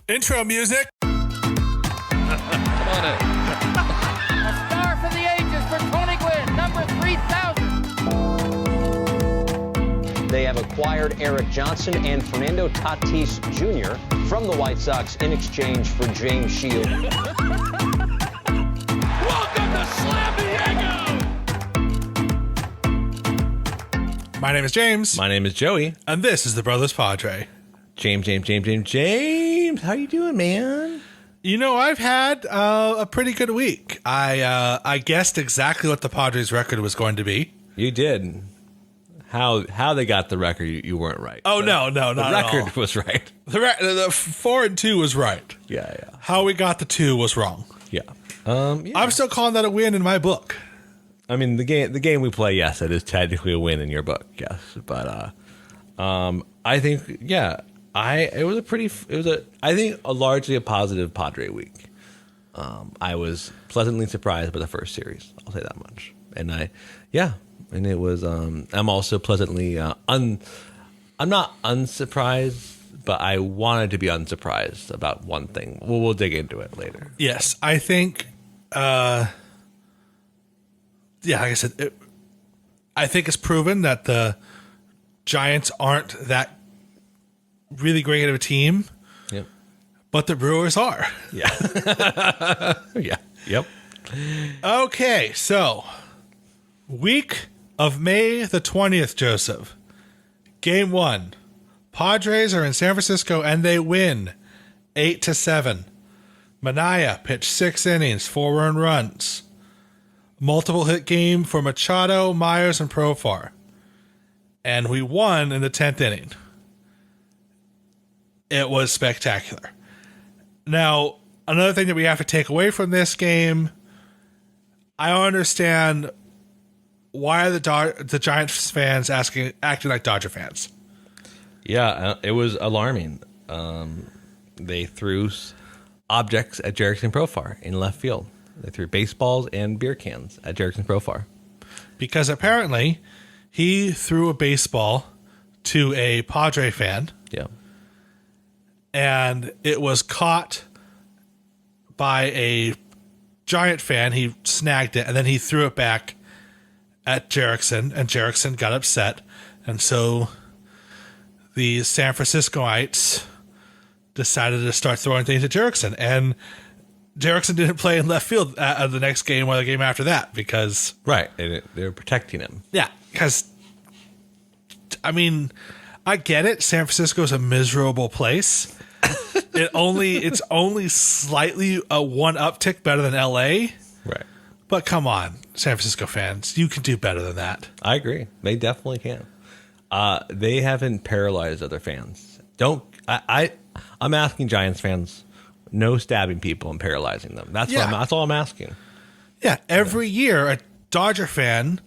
Intro music. Come on in. A star for the ages for Tony Gwynn, number 3,000. They have acquired Eric Johnson and Fernando Tatis Jr. from the White Sox in exchange for James Shield. Welcome to Slam Diego. My name is James. My name is Joey. And this is the Brothers Padre. James. How you doing, man? You know, I've had a pretty good week. I guessed exactly what the Padres' record was going to be. You did. How they got the record, you weren't right. Oh, no, not the at record all. was right. The 4-2 was right. Yeah. How we got the 2 was wrong. Yeah. I'm still calling that a win in my book. I mean, the game we play, yes, it is technically a win in your book, yes. But I think, yeah, it was I think a largely a positive Padre week. I was pleasantly surprised by the first series. I'll say that much. And it was. I'm also pleasantly I'm not unsurprised, but I wanted to be unsurprised about one thing. We'll dig into it later. Yes, I think. Like I said, I think it's proven that the Giants aren't that really great of a team. Yep. But the Brewers are. Yeah. Yeah. Yep. Okay, so week of May the 20th, Joseph. Game 1. Padres are in San Francisco and they win 8-7. Manaea pitched 6 innings, 4 earned runs. Multiple hit game for Machado, Myers, and Profar. And we won in the 10th inning. It was spectacular. Now, another thing that we have to take away from this game, I understand why are the Giants fans acting like Dodger fans. Yeah, it was alarming. They threw objects at Jerickson Profar in left field. They threw baseballs and beer cans at Jerickson Profar. Because apparently he threw a baseball to a Padre fan. Yeah. And it was caught by a Giant fan. He snagged it, and then he threw it back at Jerickson, and Jerickson got upset. And so the San Franciscoites decided to start throwing things at Jerickson. And Jerickson didn't play in left field the next game or the game after that because... Right. They were protecting him. Yeah, because, I mean, I get it. San Francisco is a miserable place. It's only slightly a one uptick better than LA. Right. But come on, San Francisco fans, you can do better than that. I agree. They definitely can. They haven't paralyzed other fans. I'm asking Giants fans, no stabbing people and paralyzing them. That's all I'm asking. Yeah, every year a Dodger fan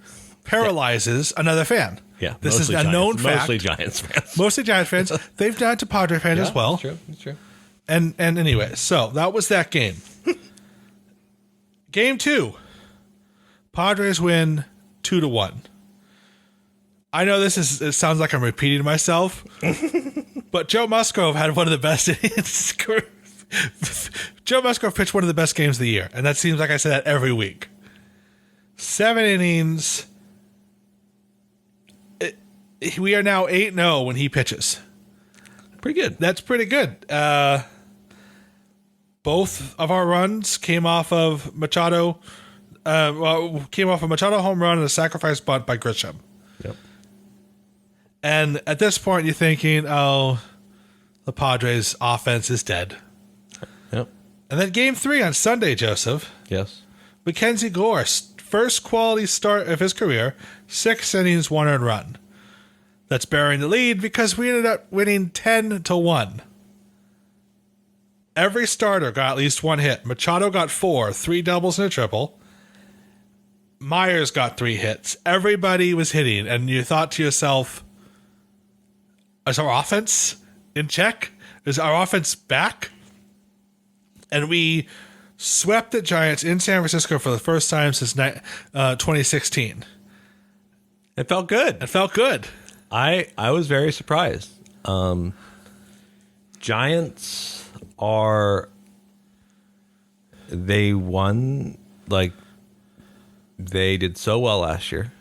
paralyzes another fan. Yeah, this is a known fact. Mostly Giants fans. Mostly Giants fans. They've done it to Padre fans as well. That's true. And anyway, so that was that game. Game 2. Padres win 2-1. I know it sounds like I'm repeating myself, but Joe Musgrove had one of the best innings. Joe Musgrove pitched one of the best games of the year, and that seems like I say that every week. 7 innings. We are now 8-0 when he pitches. Pretty good. That's pretty good. Both of our runs came off of Machado. Came off a Machado home run and a sacrifice bunt by Grisham. Yep. And at this point, you're thinking, oh, the Padres' offense is dead. Yep. And then game 3 on Sunday, Joseph. Yes. Mackenzie Gore, first quality start of his career, 6 innings, 1 earned run. That's burying the lead because we ended up winning 10-1. Every starter got at least 1 hit. Machado got 4, 3 doubles and a triple. Myers got 3 hits. Everybody was hitting, and you thought to yourself, is our offense in check? Is our offense back? And we swept the Giants in San Francisco for the first time since 2016. It felt good. It felt good. I was very surprised. Giants they won, like, they did so well last year.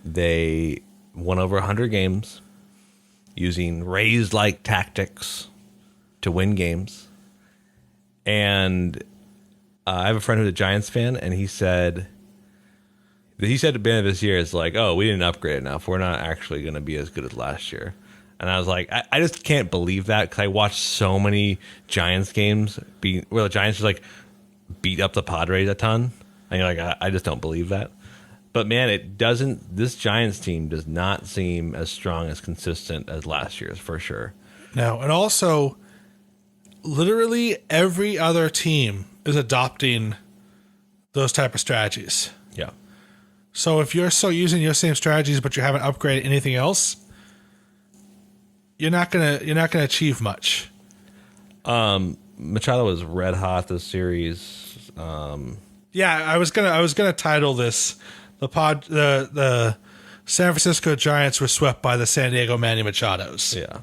They won over 100 games using Rays-like tactics to win games. And I have a friend who's a Giants fan, and he said at the beginning of this year, it's like, oh, we didn't upgrade enough. We're not actually going to be as good as last year. And I was like, I just can't believe that, because I watched so many Giants games where the Giants just like beat up the Padres a ton. And you're like, I just don't believe that. But man, this Giants team does not seem as strong, as consistent as last year's, for sure. No, and also, literally every other team is adopting those type of strategies. Yeah. So if you're still using your same strategies, but you haven't upgraded anything else, you're not gonna achieve much. Machado was red hot this series. Yeah, I was gonna title this the San Francisco Giants were swept by the San Diego Manny Machados. Yeah.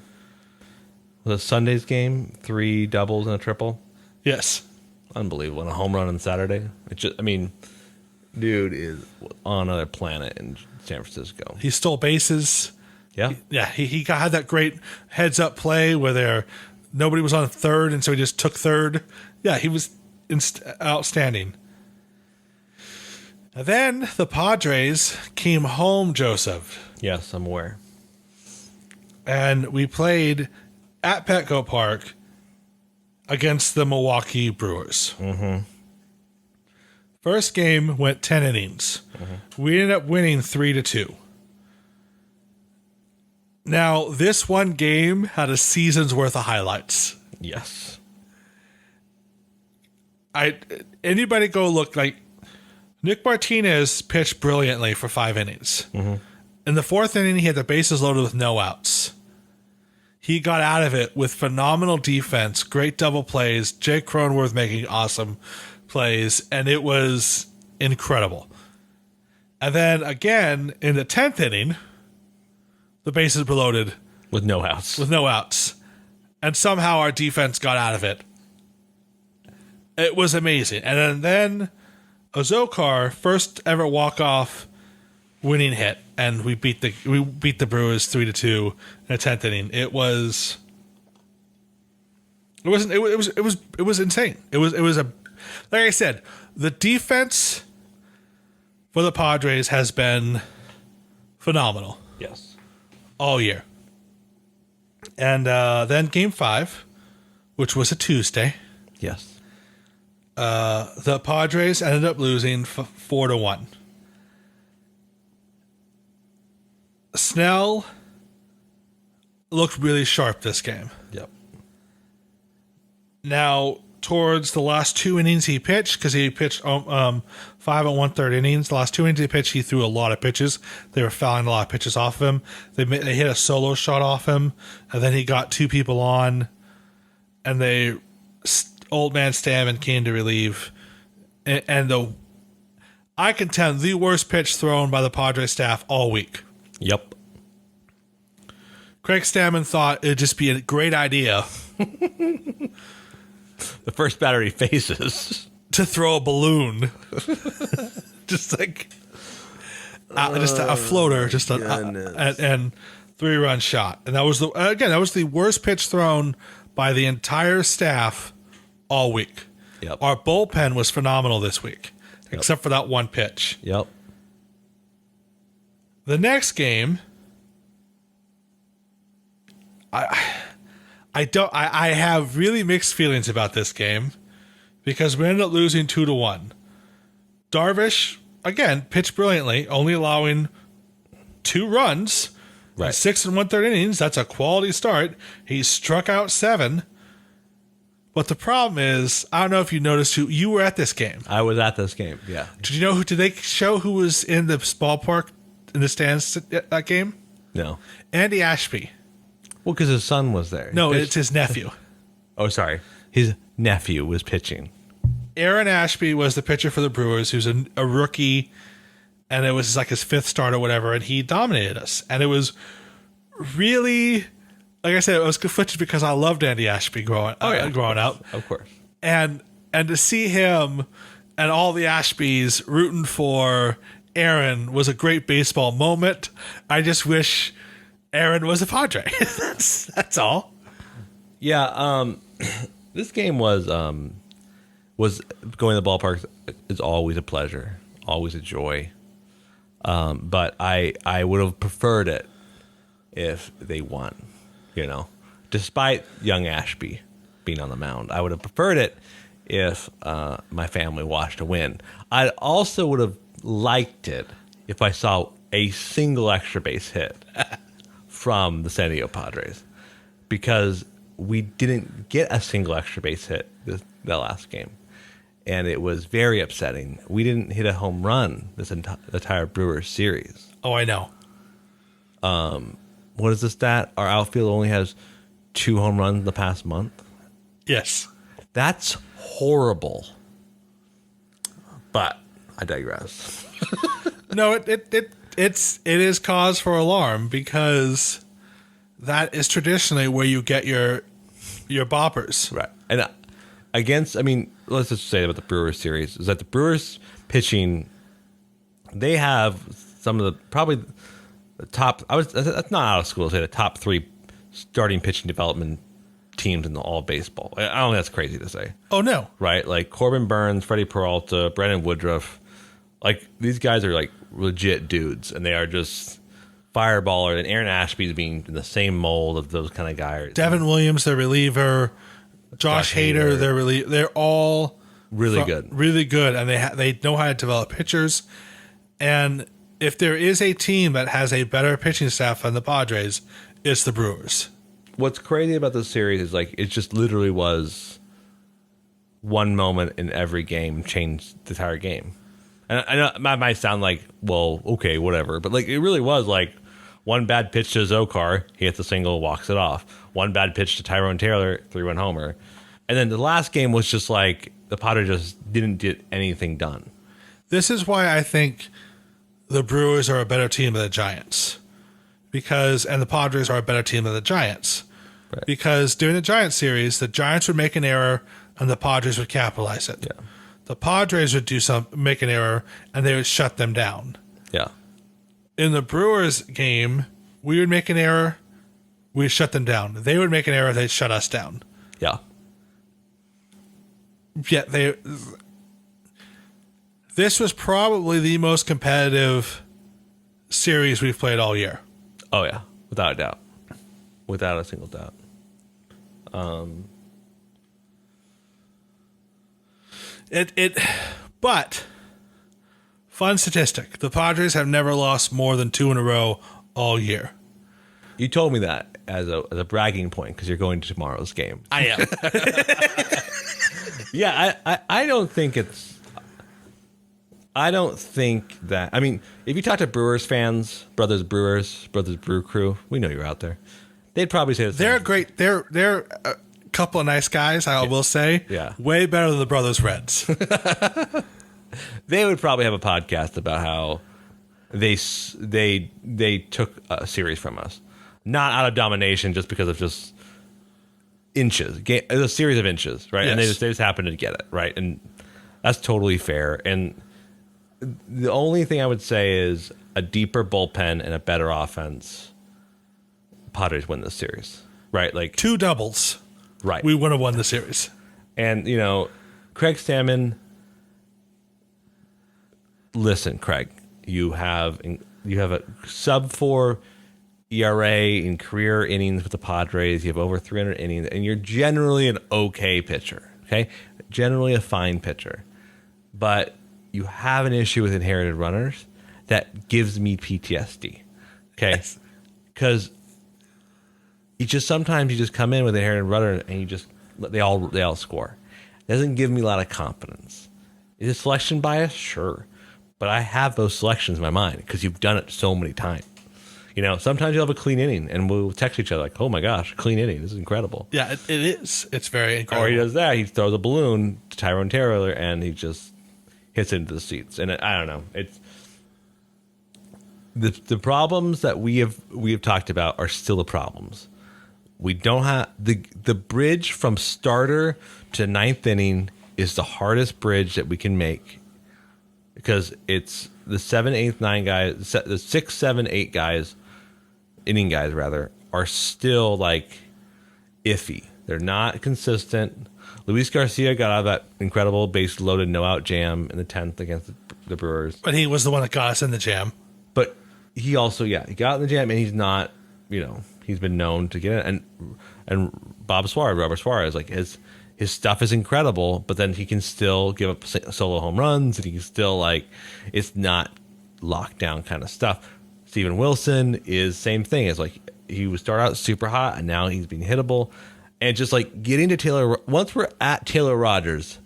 The Sunday's game, 3 doubles and a triple. Yes. Unbelievable. And a home run on Saturday. Dude is on another planet in San Francisco. He stole bases. Yeah. He had that great heads up play where nobody was on third, and so he just took third. Yeah, he was outstanding. And then the Padres came home, Joseph. Yes, I'm aware. And we played at Petco Park against the Milwaukee Brewers. Mm-hmm. First game went 10 innings. Mm-hmm. We ended up winning 3-2. Now, this one game had a season's worth of highlights. Yes. Anybody go look, like, Nick Martinez pitched brilliantly for 5 innings. Mm-hmm. In the 4th inning, he had the bases loaded with no outs. He got out of it with phenomenal defense, great double plays, Jake Cronenworth making awesome plays, and it was incredible. And then again, in the 10th inning, the bases were loaded with no outs. And somehow our defense got out of it. It was amazing. And then Ozokar, first ever walk-off winning hit, and we beat the Brewers 3-2 in the 10th inning. It was insane. It was like I said, the defense for the Padres has been phenomenal. Yes. All year. And then game 5, which was a Tuesday. Yes. The Padres ended up losing 4-1. Snell looked really sharp this game. Yep. Now, towards the last 2 innings he pitched, because he pitched 5 1/3 innings. The last 2 innings he pitched, he threw a lot of pitches. They were fouling a lot of pitches off of him. They hit a solo shot off him, and then he got 2 people on, and old man Stammen came to relieve. And I contend the worst pitch thrown by the Padres staff all week. Yep. Craig Stammen thought it'd just be a great idea the first batter he faces to throw a balloon. Just like just a floater, just and 3-run shot. And that was the worst pitch thrown by the entire staff all week. Yep. Our bullpen was phenomenal this week, except for that one pitch. Yep. The next game, I have really mixed feelings about this game because we ended up losing 2-1. Darvish, again, pitched brilliantly, only allowing 2 runs, right? 6 1/3 innings. That's a quality start. He struck out 7. But the problem is, I don't know if you noticed you were at this game. I was at this game. Yeah. Did you know did they show who was in the ballpark in the stands at that game? No. Andy Ashby. Well, because his son was there. No, it's his nephew. Oh, sorry. His nephew was pitching. Aaron Ashby was the pitcher for the Brewers, who's a rookie, and it was like his 5th start or whatever, and he dominated us. And it was really like I said, it was conflicted because I loved Andy Ashby growing up. Of course. And to see him and all the Ashbys rooting for Aaron was a great baseball moment. I just wish Aaron was a Padre. That's all. Yeah, this game was going to the ballpark is always a pleasure, always a joy. But I would have preferred it if they won, despite young Ashby being on the mound. I would have preferred it if my family watched a win. I also would have liked it if I saw a single extra base hit from the San Diego Padres, because we didn't get a single extra base hit the last game, and it was very upsetting. We didn't hit a home run this entire Brewers series. Oh, I know. What is the stat? Our outfield only has 2 home runs in the past month. Yes. That's horrible. But I digress. No, it is cause for alarm, because that is traditionally where you get your boppers. Right. And let's just say about the Brewers series is that the Brewers pitching, they have some of the probably the top. That's not out of school to say the top 3 starting pitching development teams in all of baseball. I don't think that's crazy to say. Oh no. Right? Like Corbin Burns, Freddie Peralta, Brandon Woodruff. Like, these guys are like legit dudes, and they are just fireballer. And Aaron Ashby's being in the same mold of those kind of guys. Devin Williams, their reliever. Josh Hader, their reliever. They're all really good, and they know how to develop pitchers. And if there is a team that has a better pitching staff than the Padres, it's the Brewers. What's crazy about this series is like it just literally was one moment in every game changed the entire game. And I know it might sound like, well, okay, whatever, but like it really was like one bad pitch to Zokar, he hits a single, walks it off. One bad pitch to Tyrone Taylor, 3-run homer. And then the last game was just like the Padres just didn't get anything done. This is why I think the Brewers are a better team than the Giants. And the Padres are a better team than the Giants. Right. Because during the Giants series, the Giants would make an error and the Padres would capitalize it. Yeah. The Padres would make an error and they would shut them down. Yeah. In the Brewers game, we would make an error, we'd shut them down. They would make an error, they'd shut us down. Yeah. Yet this was probably the most competitive series we've played all year. Oh, yeah. Without a doubt. Without a single doubt. But fun statistic: the Padres have never lost more than 2 in a row all year. You told me that as a bragging point because you're going to tomorrow's game. I am. Yeah, I don't think it's. I don't think that. I mean, if you talk to Brewers fans, Brothers Brew Crew, we know you're out there. They'd probably say the same. They're great. They're a couple of nice guys, I will say. Yeah. Way better than the Brothers Reds. They would probably have a podcast about how they took a series from us, not out of domination, just because of just inches. It was a series of inches, right? Yes. And they just happened to get it, right? And that's totally fair. And the only thing I would say is a deeper bullpen and a better offense. Padres win this series, right? Like 2 doubles. Right. We would have won the series. And, Craig Stammen, listen, Craig, you have a sub-4 ERA in career innings with the Padres. You have over 300 innings, and you're generally an okay pitcher, okay? Generally a fine pitcher. But you have an issue with inherited runners that gives me PTSD, okay? Because sometimes you just come in with an inherited runner and they all score. It doesn't give me a lot of confidence. Is it selection bias? Sure. But I have those selections in my mind because you've done it so many times. Sometimes you'll have a clean inning and we'll text each other like, oh my gosh, clean inning. This is incredible. Yeah, it is. It's very incredible. Or he does that. He throws a balloon to Tyrone Taylor and he just hits it into the seats. And I don't know. It's the problems that we have talked about are still the problems. We don't have the bridge from starter to ninth inning is the hardest bridge that we can make because it's the 7, 8, 9 guys, the 6, 7, 8 guys, inning guys rather, are still like iffy. They're not consistent. Luis Garcia got out of that incredible base loaded no out jam in the 10th against the Brewers. But he was the one that got us in the jam. But he also, he got in the jam and he's not, he's been known to get it. And Robert Suarez, like his stuff is incredible, but then he can still give up solo home runs and he can still it's not lockdown kind of stuff. Steven Wilson is same thing. It's like he would start out super hot and now he's being hittable. And just getting to Taylor, once we're at Taylor Rogers,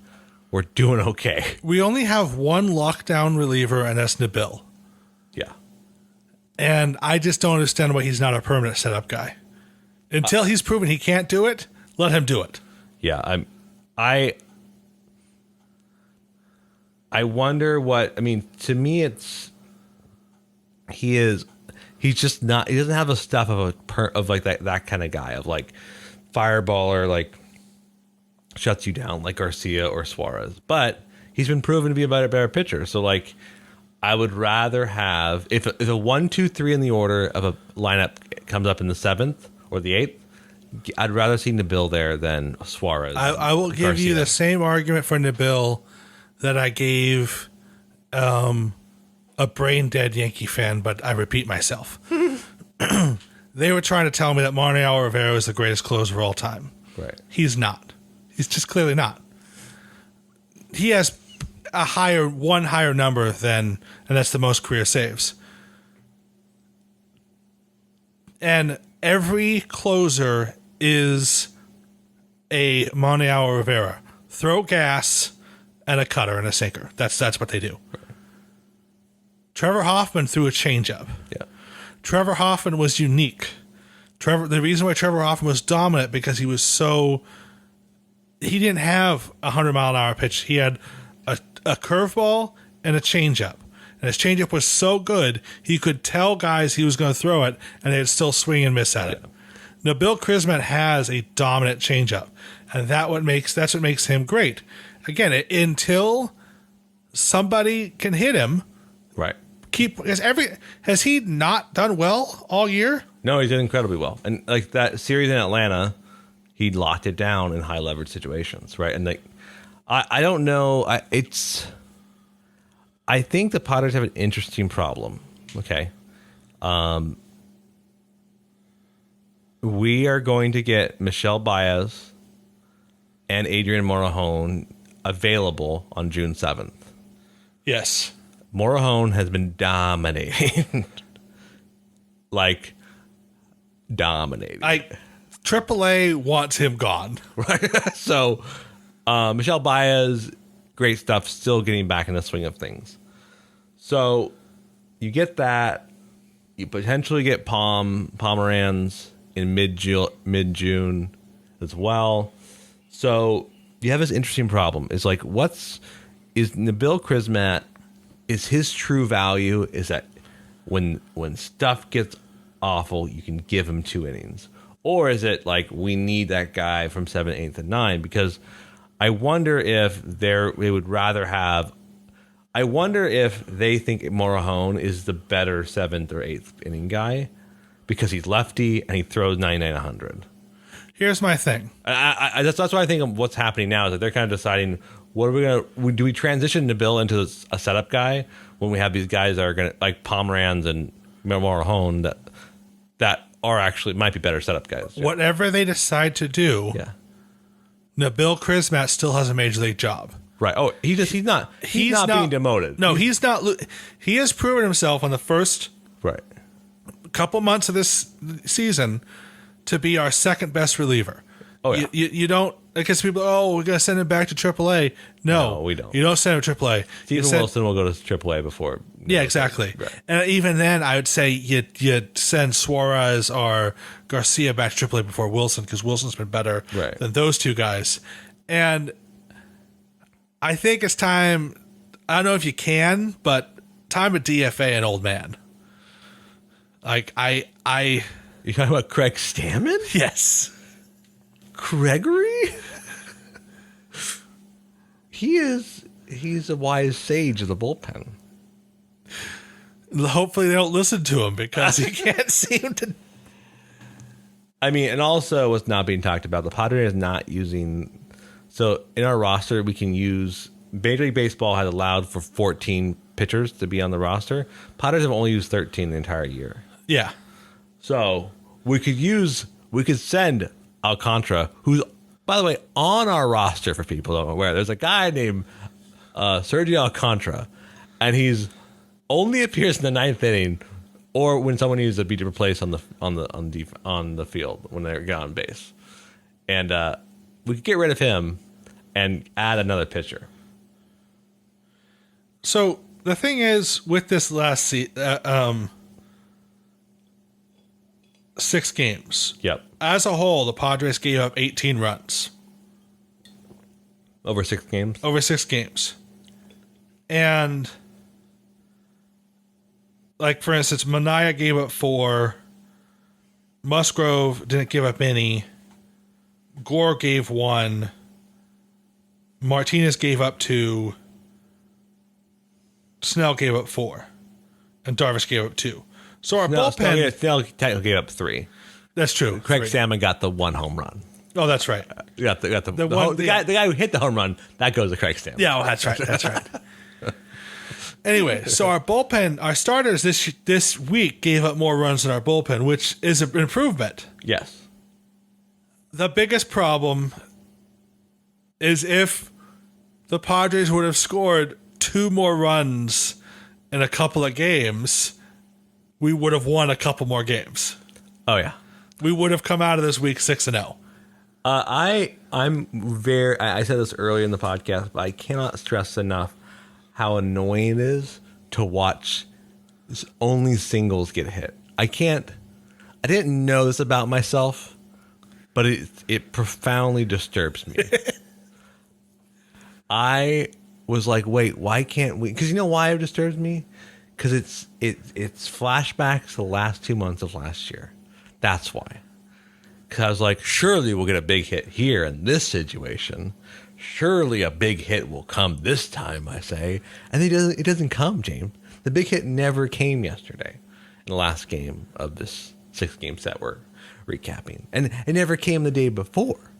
we're doing okay. We only have one lockdown reliever, and that's Nabil. Yeah. And I just don't understand why he's not a permanent setup guy. Until he's proven he can't do it, let him do it. Yeah, I wonder to me he's just not, he doesn't have the stuff of that kind of guy of fireballer, shuts you down like Garcia or Suarez. But he's been proven to be a better pitcher. So I would rather have if a 1, 2, 3 in the order of a lineup comes up in the 7th or the 8th, I'd rather see Nabil there than Suarez. I will give Garcia. you the same argument for Nabil that I gave a brain dead Yankee fan, but I repeat myself. They were trying to tell me that Mariano Rivera is the greatest closer of all time. Right. He's not. He's just clearly not. He has one higher number than, and that's the most career saves. And every closer is a Mariano Rivera. Throw gas and a cutter and a sinker. That's what they do. Right. Trevor Hoffman threw a changeup. Yeah. Trevor Hoffman was unique. The reason why Trevor Hoffman was dominant because he didn't have a 100-mile-an-hour pitch. He had a curveball and a changeup. And his changeup was so good, he could tell guys he was going to throw it, and they'd still swing and miss at it. Nabil Crismet has a dominant changeup, and that's what makes him great. Again, until somebody can hit him, right? Has he not done well all year? No, he did incredibly well. And that series in Atlanta, he locked it down in high leverage situations, right? And I don't know. I think the Padres have an interesting problem. Okay. We are going to get Michelle Baez and Adrian Morejon available on June 7th. Yes. Morejon has been dominating. Dominating. AAA wants him gone. Right. So Michelle Baez, great stuff, still getting back in the swing of things. So you get that. You potentially get Pomeranz in mid-June as well. So you have this interesting problem. It's is Nabil Crismet, is his true value is that when stuff gets awful, you can give him 2 innings? Or is it we need that guy from 7, 8, and 9? Because I wonder if they would rather have. I wonder if they think Morejon is the better 7th or 8th inning guy because he's lefty and he throws 99, 100. Here's my thing. That's what I think of what's happening now is that they're kind of deciding what are we gonna do. We transition Nabil into a setup guy when we have these guys that are gonna Pomeranz and Morejon that are actually might be better setup guys. Yeah. Whatever they decide to do, yeah. Nabil Crismet still has a major league job. Right. Oh, he's not being demoted. No, he's not. He has proven himself on the first couple months of this season to be our second best reliever. Oh, yeah. You don't, because people, we're going to send him back to AAA. No, we don't. You don't send him to AAA. Steven Wilson will go to AAA before. Yeah, exactly. Right. And even then, I would say you send Suarez or Garcia back to AAA before Wilson, because Wilson's been better than those two guys. And I think it's time, I don't know if you can, but time to DFA an old man. Yeah, You talking about Craig Stammen? Yes. Gregory? He's a wise sage of the bullpen. Hopefully they don't listen to him because he can't seem to. I mean, and also what's not being talked about, the Padres not using. So in our roster, we can use. Major League Baseball has allowed for 14 pitchers to be on the roster. Padres have only used 13 the entire year. Yeah. So we could send Alcantara, who's, by the way, on our roster for people who don't know where. There's a guy named Sergio Alcantara, and he's only appears in the ninth inning or when someone needs to be replaced on the field when they're on base. And we could get rid of him and add another pitcher. So the thing is, with this last 6 games, Yep. as a whole, the Padres gave up 18 runs Over 6 games? over 6 games. And, like, for instance, Manaea gave up 4. Musgrove didn't give up any. Gore gave 1. Martinez gave up 2. Snell gave up 4. And Darvish gave up 2. So our bullpen... Snell technically gave up 3. That's true. Craig 3. Stammen got the 1 home run. Oh, that's right. You got the guy who hit the home run, that goes to Craig Stammen. Yeah, that's right. That's right. Anyway, so our bullpen, our starters this week gave up more runs than our bullpen, which is an improvement. Yes. The biggest problem is if the Padres would have scored 2 more runs in a couple of games, we would have won a couple more games. Oh, yeah. We would have come out of this week 6-0. I said this earlier in the podcast, but I cannot stress enough how annoying it is to watch only singles get hit. I didn't know this about myself, but it profoundly disturbs me. I was like, wait, why can't we? Because you know why it disturbs me? Because it's flashbacks to the last 2 months of last year. That's why. Because I was like, surely we'll get a big hit here in this situation. Surely a big hit will come this time, I say. And it doesn't come, James. The big hit never came yesterday in the last game of this 6-game set we're recapping. And it never came the day before.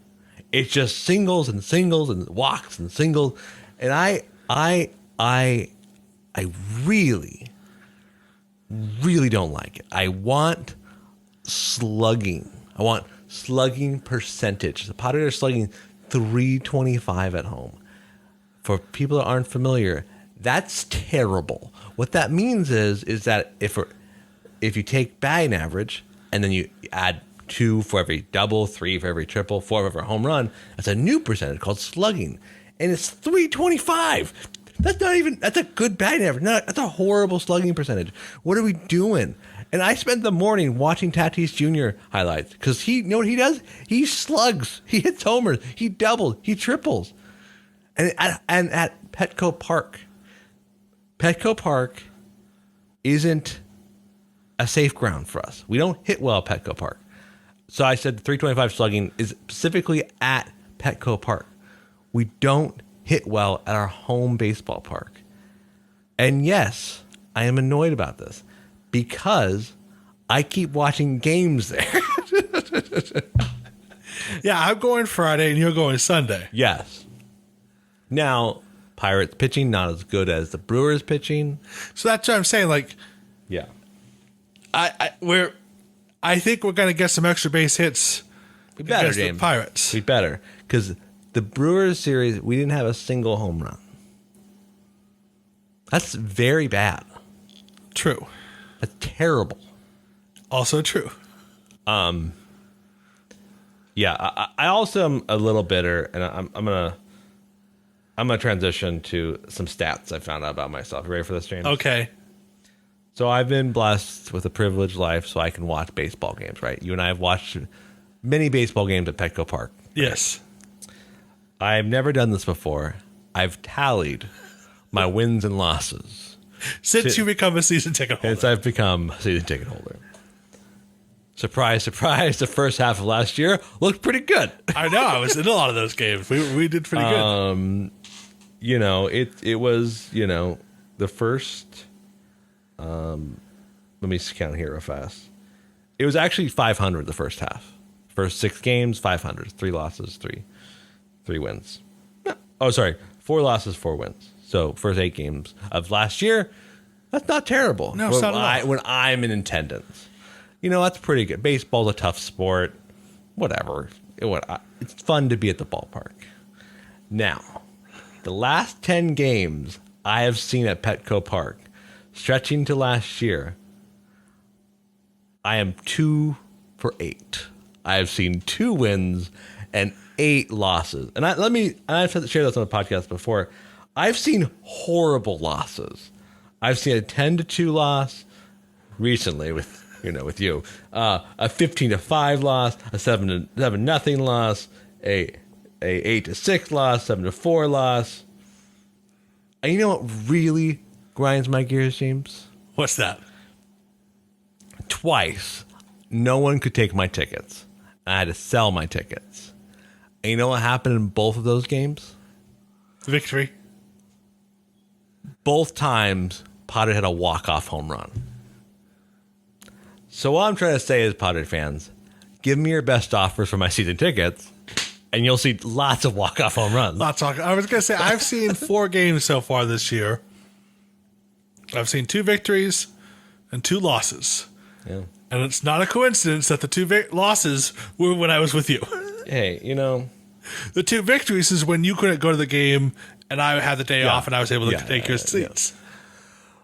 It's just singles and walks and singles. And I really, really don't like it. I want slugging. I want slugging percentage. The Padres are slugging .325 at home. For people that aren't familiar, that's terrible. What that means is that if you take batting average and then you add 2 for every double, 3 for every triple, 4 for every home run, that's a new percentage called slugging. And it's .325. That's a good batting average. That's a horrible slugging percentage. What are we doing? And I spent the morning watching Tatis Jr. highlights because you know what he does? He slugs. He hits homers. He doubles. He triples. And at Petco Park isn't a safe ground for us. We don't hit well at Petco Park. So I said the .325 slugging is specifically at Petco Park. We don't hit well at our home baseball park. And yes, I am annoyed about this because I keep watching games there. Yeah, I'm going Friday and you're going Sunday. Yes. Now, Pirates pitching not as good as the Brewers pitching. So that's what I'm saying. Like, Yeah. I think we're going to get some extra base hits Better, against the James. Pirates. Be better. Because the Brewers series, we didn't have a single home run. That's very bad. True. That's terrible. Also true. Yeah, I also am a little bitter, and I'm gonna transition to some stats I found out about myself. You ready for this, James? Okay. So I've been blessed with a privileged life, so I can watch baseball games. Right? You and I have watched many baseball games at Petco Park. Yes. I've never done this before. I've tallied my wins and losses Since you become a season ticket holder. since I've become a season ticket holder. surprise, surprise, the first half of last year looked pretty good. I know. I was in a lot of those games. We did pretty good. It was, the first, let me count here real fast. It was actually 500 the first half. First 6 games, 500. 3 losses, 3 wins. Oh, sorry. 4 losses, 4 wins. So first 8 games of last year, that's not terrible. No, it's not at all. When I'm in attendance. That's pretty good. Baseball's a tough sport. Whatever. It's fun to be at the ballpark. Now, the last 10 games I have seen at Petco Park, stretching to last year, I am 2 for 8. I have seen 2 wins and 8 losses. And I've shared this on the podcast before. I've seen horrible losses. I've seen a 10-2 loss recently with you, a 15-5 loss, a 7-0 loss, a 8-6 loss, 7-4 loss. And you know what really grinds my gears, James? What's that? Twice, no one could take my tickets. I had to sell my tickets. And you know what happened in both of those games? Victory. Both times, Padres had a walk-off home run. So what I'm trying to say is, Padres fans, give me your best offers for my season tickets, and you'll see lots of walk-off home runs. I was going to say, I've seen 4 games so far this year. I've seen 2 victories and 2 losses. Yeah. And it's not a coincidence that the 2 losses were when I was with you. Hey, The 2 victories is when you couldn't go to the game and I had the day off and I was able to take your seats.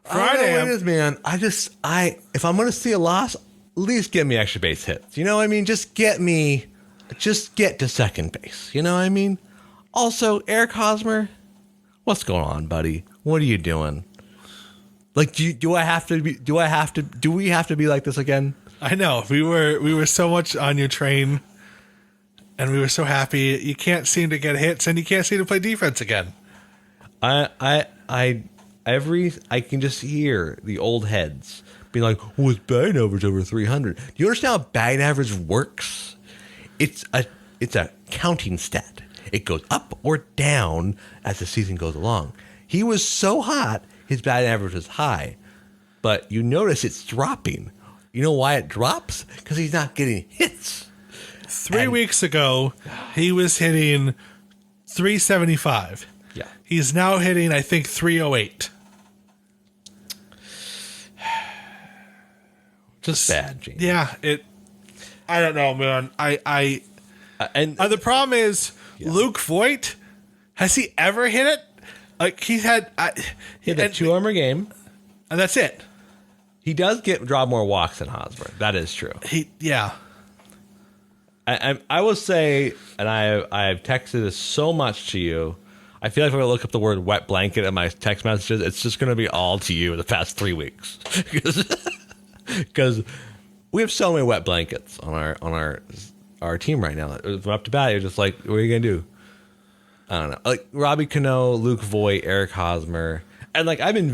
Friday, it is, man. If I'm going to see a loss, at least get me extra base hits. You know what I mean? Just get to second base. You know what I mean? Also, Eric Hosmer, what's going on, buddy? What are you doing? Like, do we have to be like this again? I know. We were so much on your train and we were so happy. You can't seem to get hits and you can't seem to play defense again. I can just hear the old heads being like, "Oh, his batting average over 300." Do you understand how batting average works? It's a counting stat. It goes up or down as the season goes along. He was so hot, his batting average was high, but you notice it's dropping. You know why it drops? Because he's not getting hits. 3 weeks ago, he was hitting 375. Yeah. He's now hitting, I think, 308. Just bad, Gene. Yeah, I don't know, man. The problem is Luke Voight. Has he ever hit it? Like he had a 2-homer game, and that's it. He does draw more walks than Hosmer. That is true. I will say, and I've texted this so much to you. I feel like if I look up the word "wet blanket" in my text messages, it's just going to be all to you the past 3 weeks. Because we have so many wet blankets on our team right now. From up to bat, you're just like, what are you gonna do? I don't know. Like Robbie Cano, Luke Voight, Eric Hosmer, and like I've been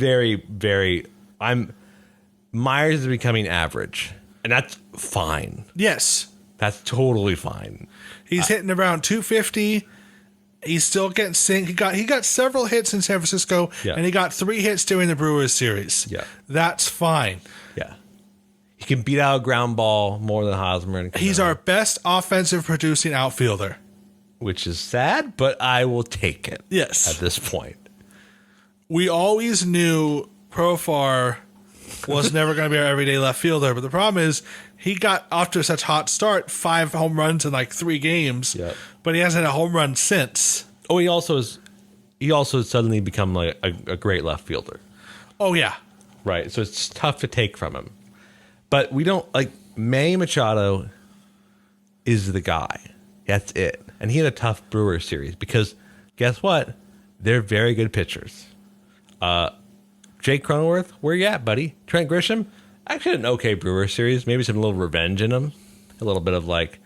Myers is becoming average, and that's fine. Yes, that's totally fine. He's hitting around 250. He's still getting synced. He got several hits in San Francisco, and he got 3 hits during the Brewers series. Yeah, that's fine. Yeah. He can beat out a ground ball more than Hosmer. He's our best offensive producing outfielder. Which is sad, but I will take it. Yes. At this point. We always knew Profar was never going to be our everyday left fielder, but the problem is he got off to such a hot start, 5 home runs in like 3 games, but he hasn't had a home run since. Oh, he also has suddenly become like a great left fielder. Oh, yeah. Right, so it's tough to take from him. But we don't, like, Manny Machado is the guy. That's it. And he had a tough Brewers series because guess what? They're very good pitchers. Jake Cronenworth, where you at, buddy? Trent Grisham, actually had an okay Brewers series. Maybe some little revenge in him. A little bit of like...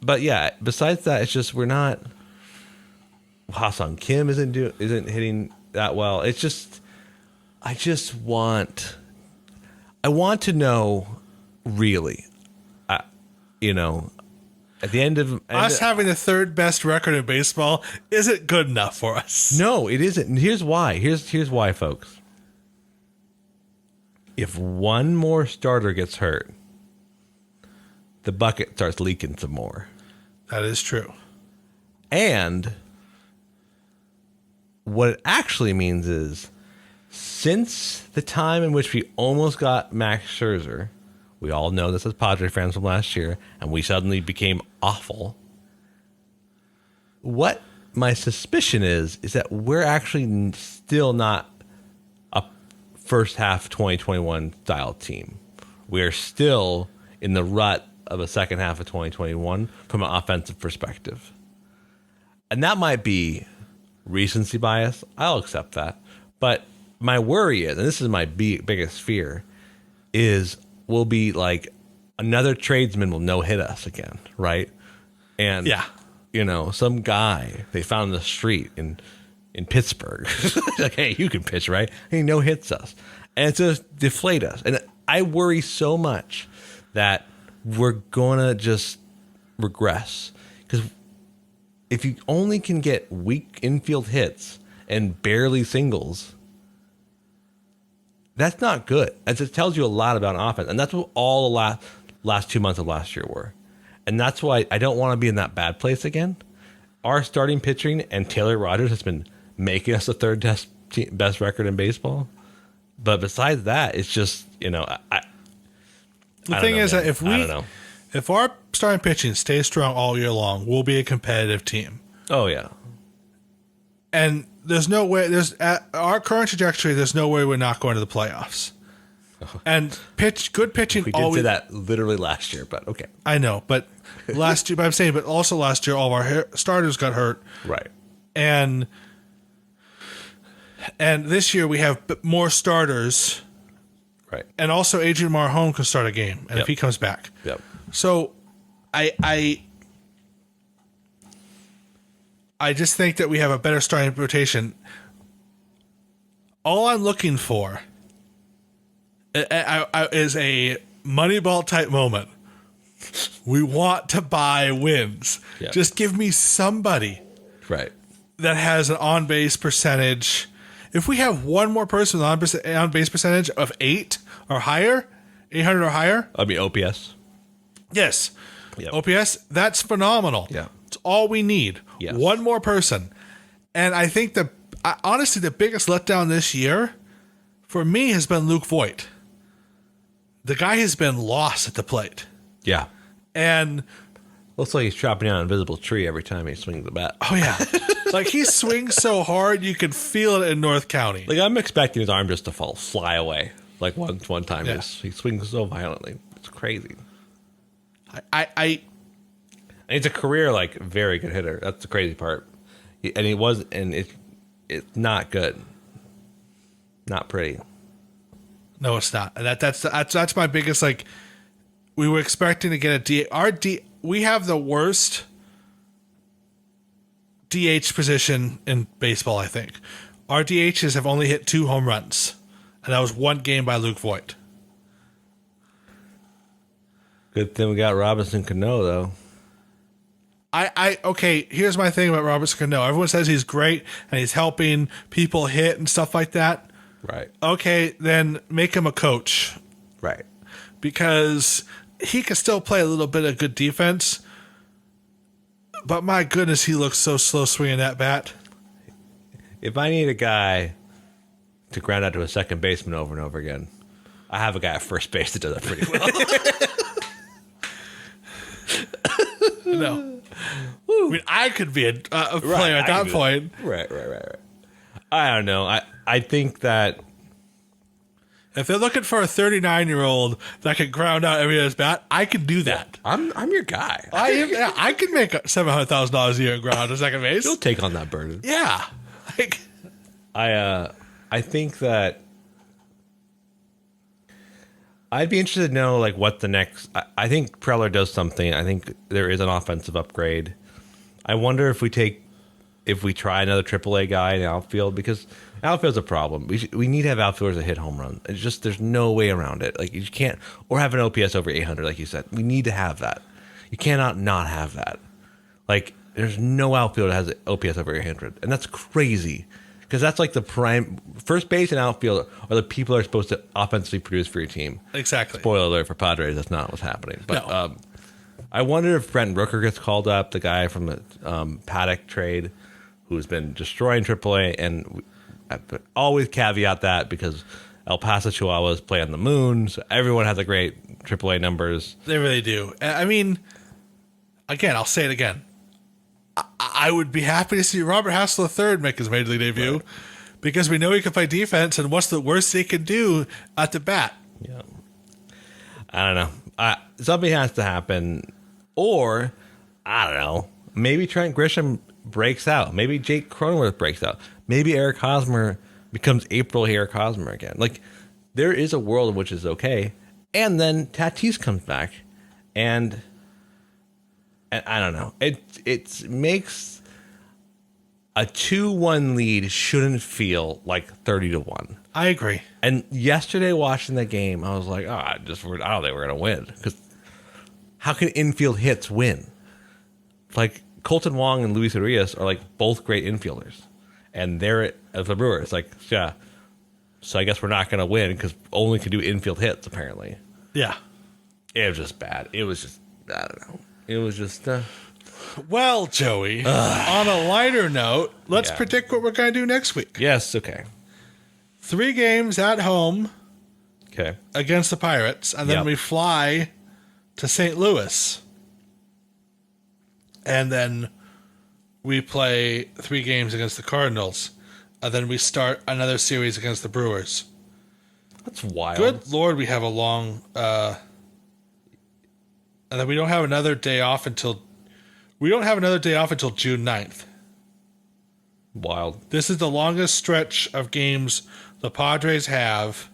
But yeah, besides that, it's just we're not... Ha-Seong Kim isn't hitting that well. It's just... I want to know really. You know, at the end of Us having the third best record in baseball isn't good enough for us. No, it isn't. And here's why. Here's why, folks. If one more starter gets hurt, the bucket starts leaking some more. That is true. And what it actually means is, since the time in which we almost got Max Scherzer, we all know this as Padres fans from last year, and we suddenly became awful. What my suspicion is that we're actually still not a first half 2021 style team. We're still in the rut of a second half of 2021 from an offensive perspective. And that might be recency bias. I'll accept that. But my worry is, and this is my biggest fear, is we'll be like another tradesman will no-hit us again, right? And, you know, some guy they found in the street in Pittsburgh, like, hey, you can pitch, right? And he no-hits us. And it's to deflate us. And I worry so much that we're going to just regress. Because if you only can get weak infield hits and barely singles, that's not good. And it tells you a lot about offense. And that's what all the last 2 months of last year were. And that's why I don't want to be in that bad place again. Our starting pitching and Taylor Rogers has been making us the third best record in baseball. But besides that, it's just, you know, the thing is that if our starting pitching stays strong all year long, we'll be a competitive team. Oh, yeah. And there's no way, at our current trajectory, there's no way we're not going to the playoffs. And good pitching. We did say that literally last year, but okay. I know, but last year, but I'm saying, but also last year, all of our starters got hurt. Right. And this year we have more starters. Right. And also Adrian Marhone can start a game, and if he comes back. Yep. So I just think that we have a better starting rotation. All I'm looking for is a Moneyball type moment. We want to buy wins. Yep. Just give me somebody that has an on-base percentage. If we have one more person with an on-base percentage of 8 or higher, 800 or higher. I mean, OPS. Yes. Yep. OPS, that's phenomenal. Yeah. It's all we need. Yes. One more person. And I think honestly, the biggest letdown this year for me has been Luke Voight. The guy has been lost at the plate. Yeah. And looks like he's chopping down an invisible tree every time he swings the bat. Oh, yeah. Like, he swings so hard, you can feel it in North County. Like, I'm expecting his arm just to fly away. Like, one time. Yeah. He swings so violently. It's crazy. And he's a career, like, very good hitter. That's the crazy part. It's not good. Not pretty. No, it's not. And that's my biggest, like, we were expecting to get a we have the worst DH position in baseball, I think. Our DHs have only hit 2 home runs, and that was one game by Luke Voigt. Good thing we got Robinson Cano, though. Okay, here's my thing about Robinson Cano. Everyone says he's great, and he's helping people hit and stuff like that. Right. Okay, then make him a coach. Right. Because he can still play a little bit of good defense, but my goodness, he looks so slow swinging that bat. If I need a guy to ground out to a second baseman over and over again, I have a guy at first base that does that pretty well. No. I mean, I could be a player at that point. Right. I don't know. I think that if they're looking for a 39-year-old that can ground out every other's bat, I could do that. I'm your guy. I could make $700,000 a year and ground out to second base. You'll take on that burden. Yeah. Like, I think that I'd be interested to know, like, what the next. I think Preller does something. I think there is an offensive upgrade. I wonder if we take if we try another AAA guy in outfield, because outfield's a problem. We need to have outfielders that hit home runs. It's just there's no way around it. Like you can't, or have an OPS over 800, like you said. We need to have that. You cannot not have that. Like there's no outfield that has an OPS over 800, and that's crazy because that's like the prime. First base and outfield are the people that are supposed to offensively produce for your team. Exactly. Spoiler alert for Padres, that's not what's happening. But No. I wonder if Brent Rooker gets called up, the guy from the Paddock trade, who's been destroying AAA, and I always caveat that because El Paso Chihuahuas play on the moon, so everyone has a great AAA numbers. They really do. I mean, again, I'll say it again. I would be happy to see Robert Hassel III make his major league debut because we know he can play defense, and what's the worst he can do at the bat? Yeah, I don't know. Something has to happen, or I don't know. Maybe Trent Grisham breaks out. Maybe Jake Cronenworth breaks out. Maybe Eric Hosmer becomes April Eric Hosmer again. Like there is a world in which is okay, and then Tatis comes back, and I don't know. It makes a 2-1 lead shouldn't feel like 30-1. I agree. And yesterday watching the game, I was like, I don't think we're gonna win because how can infield hits win? Like Colton Wong and Luis Urias are like both great infielders, and they're at the Brewers. Like, yeah. So I guess we're not gonna win because only can do infield hits apparently. Yeah. It was just bad. It was just I don't know. It was just. Well, Joey, on a lighter note, let's Yeah. predict what we're going to do next week. Yes. Okay. 3 games at home Okay. against the Pirates, and then Yep. we fly to St. Louis. And then we play 3 games against the Cardinals, and then we start another series against the Brewers. That's wild. Good Lord, we have a long... and then we don't have another day off until... We don't have another day off until June 9th. Wild. This is the longest stretch of games the Padres have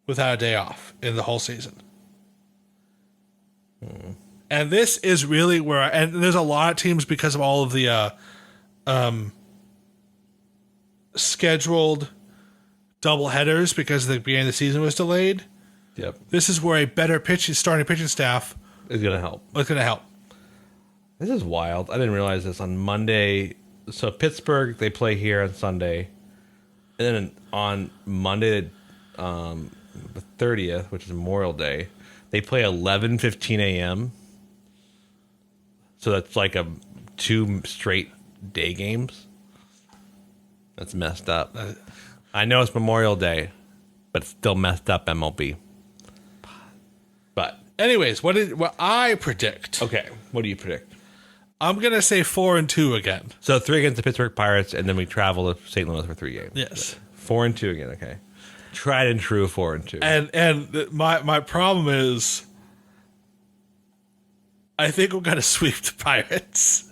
without a day off in the whole season. And this is really where... and there's a lot of teams because of all of the scheduled double headers because the beginning of the season was delayed. Yep. This is where a better starting pitching staff It's gonna help. is going to help. This is wild. I didn't realize this on Monday. So Pittsburgh, they play here on Sunday, and then on Monday, the 30th, which is Memorial Day, they play 11:15 a.m. So that's like 2 straight day games. That's messed up. I know it's Memorial Day, but it's still messed up MLB. But Anyways, what I predict? okay, what do you predict? I'm going to say 4-2 again. So 3 against the Pittsburgh Pirates, and then we travel to St. Louis for 3 games. Yes. 4-2 again. Okay, tried and true 4-2. And my problem is, I think we're going to sweep the Pirates,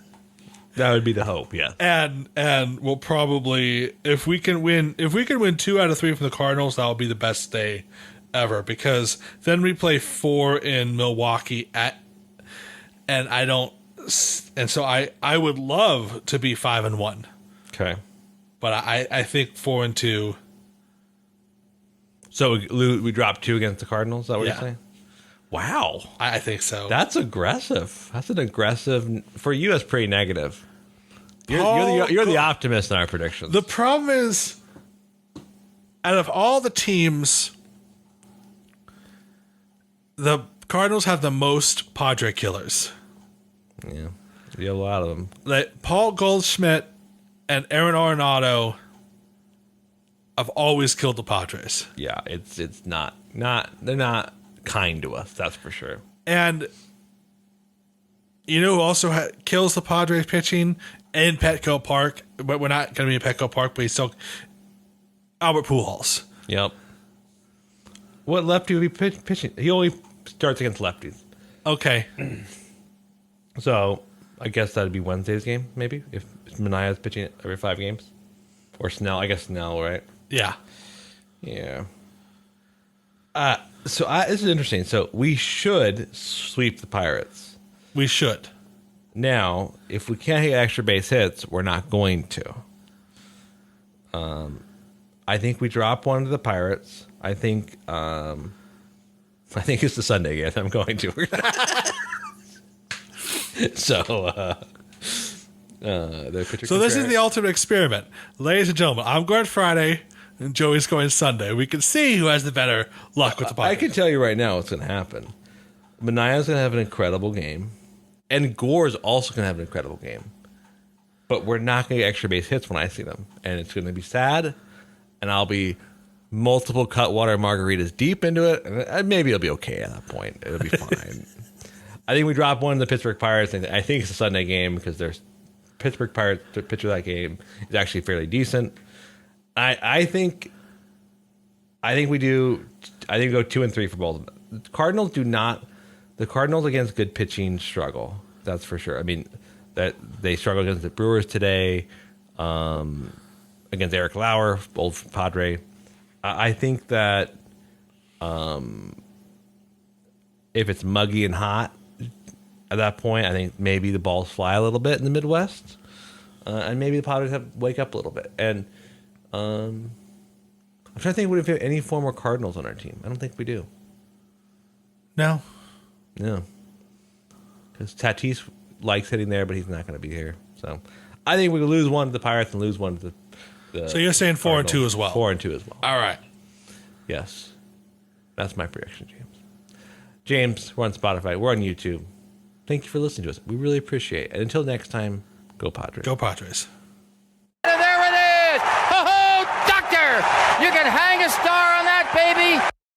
That would be the hope. Yes. and we'll probably if we can win 2 out of 3 from the Cardinals, that will be the best day ever because then we play 4 in Milwaukee and so I would love to be 5-1, Okay. but I think 4-2. So we dropped 2 against the Cardinals. Is that what Yeah. you're saying? Wow, I think so. that's aggressive. That's an aggressive for you. That's pretty negative. Paul- You're the optimist in our predictions. The problem is, out of all the teams, the Cardinals have the most Padre killers. yeah, you have a lot of them. Like Paul Goldschmidt and Aaron Arenado have always killed the Padres. Yeah, it's not they're not kind to us. That's for sure. And you know who also kills the Padres pitching in Petco Park? But we're not going to be in Petco Park, but he's still Albert Pujols. Yep. What lefty would be pitching? He only starts against lefties. Okay. So I guess that'd be Wednesday's game, maybe, if Manaea's pitching every 5 games. Or Snell. I guess Snell, right? Yeah. Yeah. So this is interesting. So we should sweep the Pirates. We should. Now, if we can't hit extra base hits, we're not going to. I think we drop one to the Pirates. I think it's the Sunday game. I'm going to. So this is the ultimate experiment. Ladies and gentlemen, I'm going Friday, and Joey's going Sunday. We can see who has the better luck with the Pirates. I can tell you right now what's going to happen. Manaya's going to have an incredible game, and Gore's also going to have an incredible game. But we're not going to get extra base hits when I see them, and it's going to be sad, and I'll be multiple Cutwater margaritas deep into it, and maybe it'll be okay at that point. It'll be fine. I think we drop one to the Pittsburgh Pirates. And I think it's a Sunday game because there's Pittsburgh Pirates. The pitcher of that game is actually fairly decent. I think we do. I think we go 2-3 for both of them. The Cardinals do not. The Cardinals against good pitching struggle. That's for sure. I mean, that they struggle against the Brewers today. Against Eric Lauer, old Padre. I think that if it's muggy and hot at that point, I think maybe the balls fly a little bit in the Midwest, and maybe the Padres wake up a little bit. And I'm trying to think, would we have any former Cardinals on our team? I don't think we do. No. Because Tatis likes hitting there, but he's not going to be here. So I think we could lose one to the Pirates and lose one to the So you're saying 4-2 as well? 4-2 as well. All right. Yes. That's my prediction, James. James, we're on Spotify. We're on YouTube. Thank you for listening to us. We really appreciate it. And until next time, go Padres. Go Padres. There it is! Ho-ho, doctor! You can hang a star on that, baby!